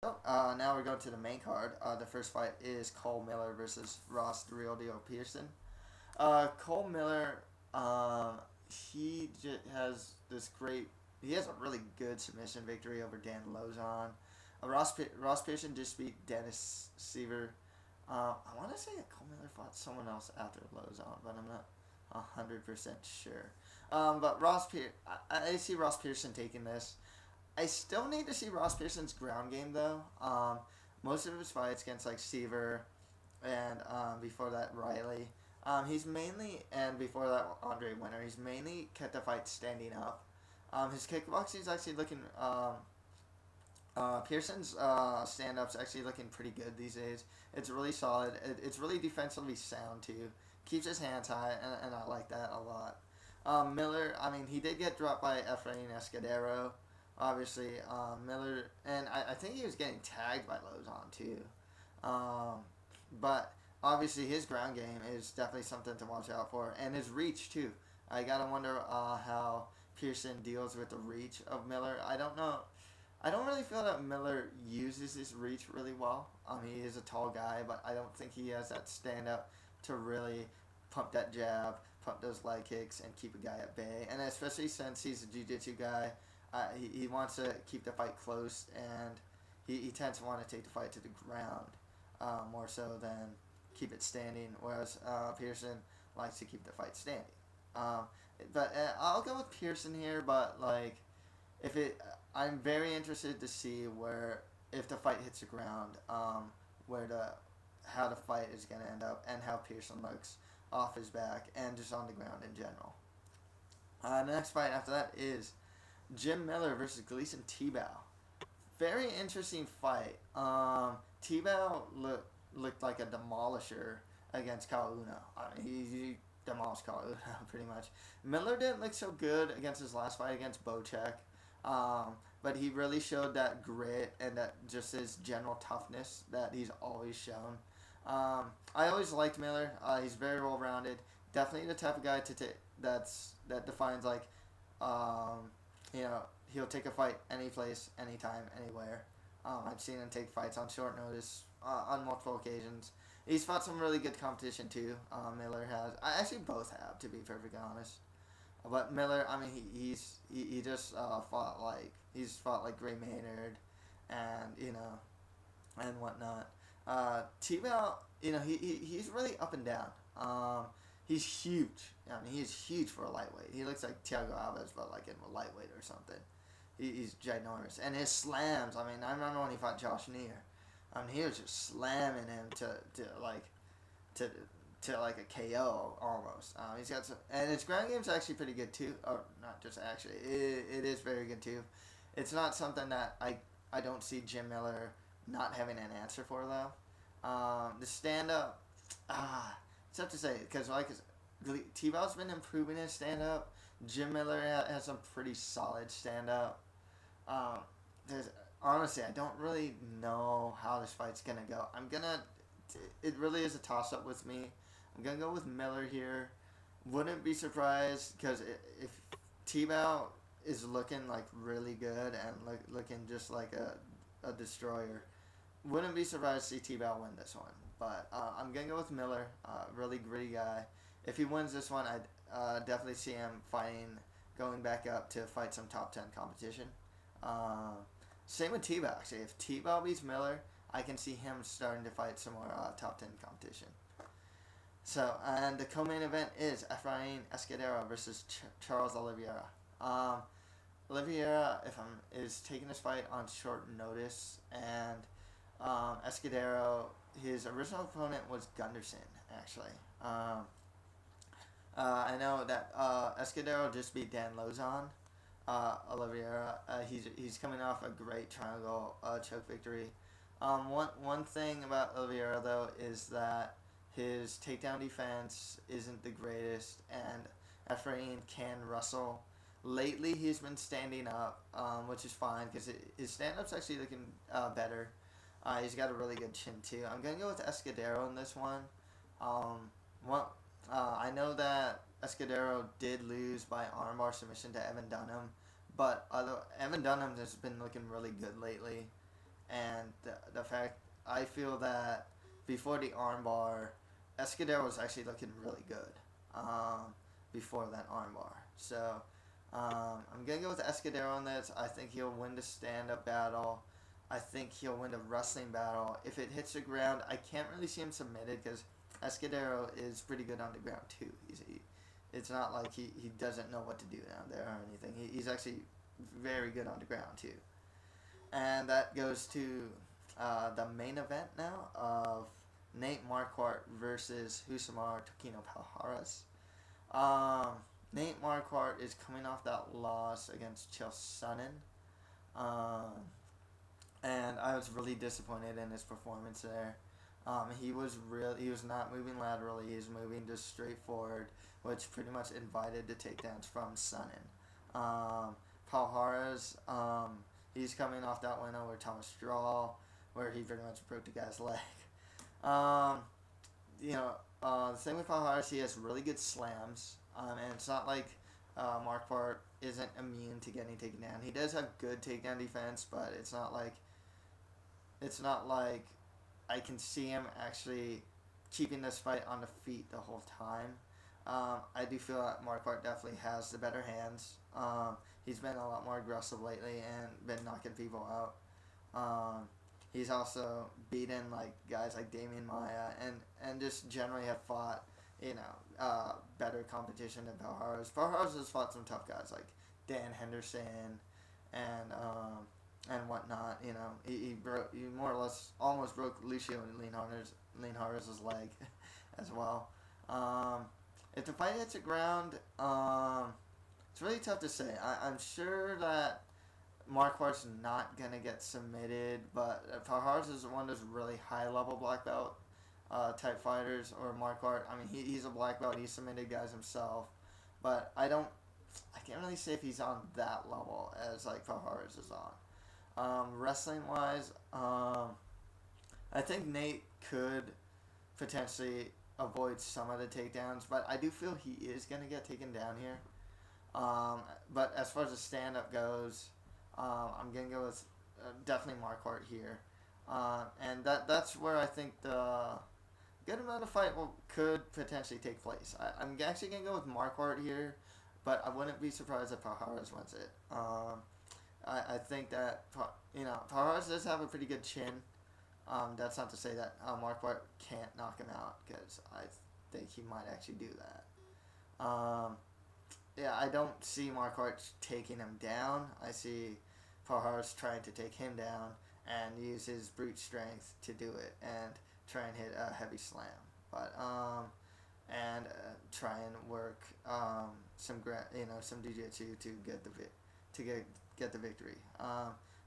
Now we're going to the main card. The first fight is Cole Miller versus Ross the Real Deal Pearson. Cole Miller, he has this great. He has a really good submission victory over Dan Lozon. Ross Pearson just beat Dennis Seaver. I want to say that Cole Miller fought someone else after Lozon, but I'm not 100% sure. But I see Ross Pearson taking this. I still need to see Ross Pearson's ground game though. Most of his fights against like Seaver and before that Riley, he's mainly and before that Andre Winter, he's mainly kept the fight standing up. His kickboxing is actually looking. Pearson's stand up's actually looking pretty good these days. It's really solid. It's really defensively sound too. Keeps his hands high, and I like that a lot. Miller, I mean, he did get dropped by Efrain Escudero. Obviously, Miller, and I think he was getting tagged by Lozon too. Um, but obviously, his ground game is definitely something to watch out for, and his reach too. I gotta wonder how Pearson deals with the reach of Miller. I don't know. I don't really feel that Miller uses his reach really well. He is a tall guy, but I don't think he has that stand up to really pump that jab, pump those leg kicks, and keep a guy at bay. And especially since he's a jiu-jitsu guy, he wants to keep the fight close, and he tends to want to take the fight to the ground more so than keep it standing, whereas Pearson likes to keep the fight standing. Um, but I'll go with Pearson here, but like if it, I'm very interested to see where if the fight hits the ground, where the how the fight is gonna end up and how Pearson looks off his back and just on the ground in general. The next fight after that is Jim Miller versus Gleason Tebow. Very interesting fight. Tebow looked like a demolisher against Kyle Uno. I mean, he demolished Kyle Uno pretty much. Miller didn't look so good against his last fight against Bocek. But he really showed that grit and that just his general toughness that he's always shown. I always liked Miller. He's very well rounded. Definitely the type of guy to take that defines like, um, he'll take a fight any place, anytime, anywhere. I've seen him take fights on short notice on multiple occasions. He's fought some really good competition too. Miller has. I actually both have, to be perfectly honest. But Miller, I mean, he just fought like Gray Maynard, and and whatnot. Tebow, he's really up and down. He's huge. I mean, he's huge for a lightweight. He looks like Thiago Alves, but like in a lightweight or something. He's ginormous, and his slams. I mean, I remember when he fought Josh Neer. I mean, he was just slamming him to to like a KO almost. He's got some, and his ground game's actually pretty good too. Or not just actually, it is very good too. It's not something that I don't see Jim Miller not having an answer for though. The stand up, it's tough to say because T-Bow's been improving his stand up. Jim Miller has some pretty solid stand up. Um, there's honestly I don't really know how this fight's gonna go. It really is a toss up with me. I'm gonna go with Miller here. Wouldn't be surprised because if Tebow is looking like really good and looking just like a destroyer, wouldn't be surprised to see Tebow win this one. But I'm gonna go with Miller. Really gritty guy. If he wins this one, I'd definitely see him going back up to fight some top 10 competition. Uh, Same with Tebow actually. If Tebow beats Miller, I can see him starting to fight some more top 10 competition. So, and the co-main event is Efrain Escudero versus Charles Oliveira. Oliveira, is taking this fight on short notice, and Escudero, his original opponent was Gunderson, actually. I know that Escudero just beat Dan Lozon. Oliveira, he's coming off a great triangle choke victory. One thing about Oliveira though is that his takedown defense isn't the greatest, and Efrain can wrestle. Lately, he's been standing up, which is fine because his stand up's actually looking better. He's got a really good chin too. I'm gonna go with Escudero in this one. One, I know that Escudero did lose by armbar submission to Evan Dunham, but Evan Dunham has been looking really good lately, and the fact I feel that before the armbar, Escudero was actually looking really good before that armbar. So I'm gonna go with Escudero on this. I think he'll win the stand-up battle. I think he'll win the wrestling battle. If it hits the ground, I can't really see him submitted because Escudero is pretty good on the ground too. It's not like he doesn't know what to do down there or anything. He's actually very good on the ground too. And that goes to the main event now of Nate Marquardt versus Husamar Tokino Palhares. Nate Marquardt is coming off that loss against Chael Sonnen. And I was really disappointed in his performance there. He was not moving laterally. He was moving just straight forward, which pretty much invited the takedowns from Sonnen. Palhares, he's coming off that win over Thomas Straw, where he pretty much broke the guy's leg. The thing with Palhares, he has really good slams, and it's not like Marquardt isn't immune to getting taken down. He does have good takedown defense, but it's not like I can see him actually keeping this fight on the feet the whole time. I do feel that Marquardt definitely has the better hands. He's been a lot more aggressive lately and been knocking people out. He's also beaten guys like Damian Maia and just generally have fought better competition than Palhares. Palhares has fought some tough guys like Dan Henderson and whatnot. He more or less almost broke Lucio Leonhart's leg as well. If the fight hits the ground, it's really tough to say. I'm sure that Marquardt's not gonna get submitted, but Palhares is one of those really high level black belt type fighters. Or Marquardt, I mean, he's a black belt. He's submitted guys himself, but I can't really say if he's on that level as Palhares is on. Wrestling wise, I think Nate could potentially avoid some of the takedowns, but I do feel he is gonna get taken down here. But as far as the stand up goes, I'm gonna go with definitely Marquardt here, and that's where I think the good amount of fight could potentially take place. I'm actually gonna go with Marquardt here, but I wouldn't be surprised if Palhares wins it. I think that Palhares does have a pretty good chin. That's not to say that Marquardt can't knock him out, because I think he might actually do that. I don't see Marquardt taking him down. I see Palhares trying to take him down and use his brute strength to do it and try and hit a heavy slam. But and try and work some jiu-jitsu to get the victory.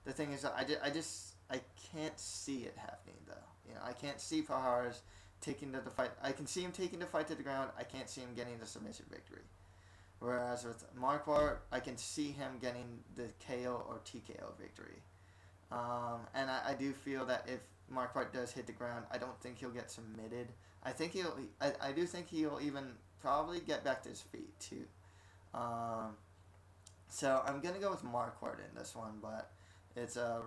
The thing is, I can't see it happening though. I can't see Palhares taking the fight. I can see him taking the fight to the ground. I can't see him getting the submission victory. Whereas with Marquardt, I can see him getting the KO or TKO victory. And I do feel that if Marquardt does hit the ground, I don't think he'll get submitted. I do think he'll even probably get back to his feet too. So I'm gonna go with Marquardt in this one, but it's it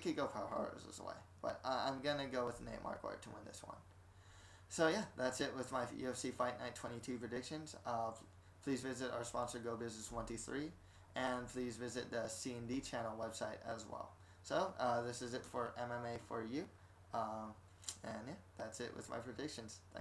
could go Palhares' way, but I'm gonna go with Nate Marquardt to win this one. So yeah, that's it with my UFC Fight Night 22 predictions. Please visit our sponsor GoBusiness123, and please visit the C&D channel website as well. So this is it for MMA for you, and yeah, that's it with my predictions. Thank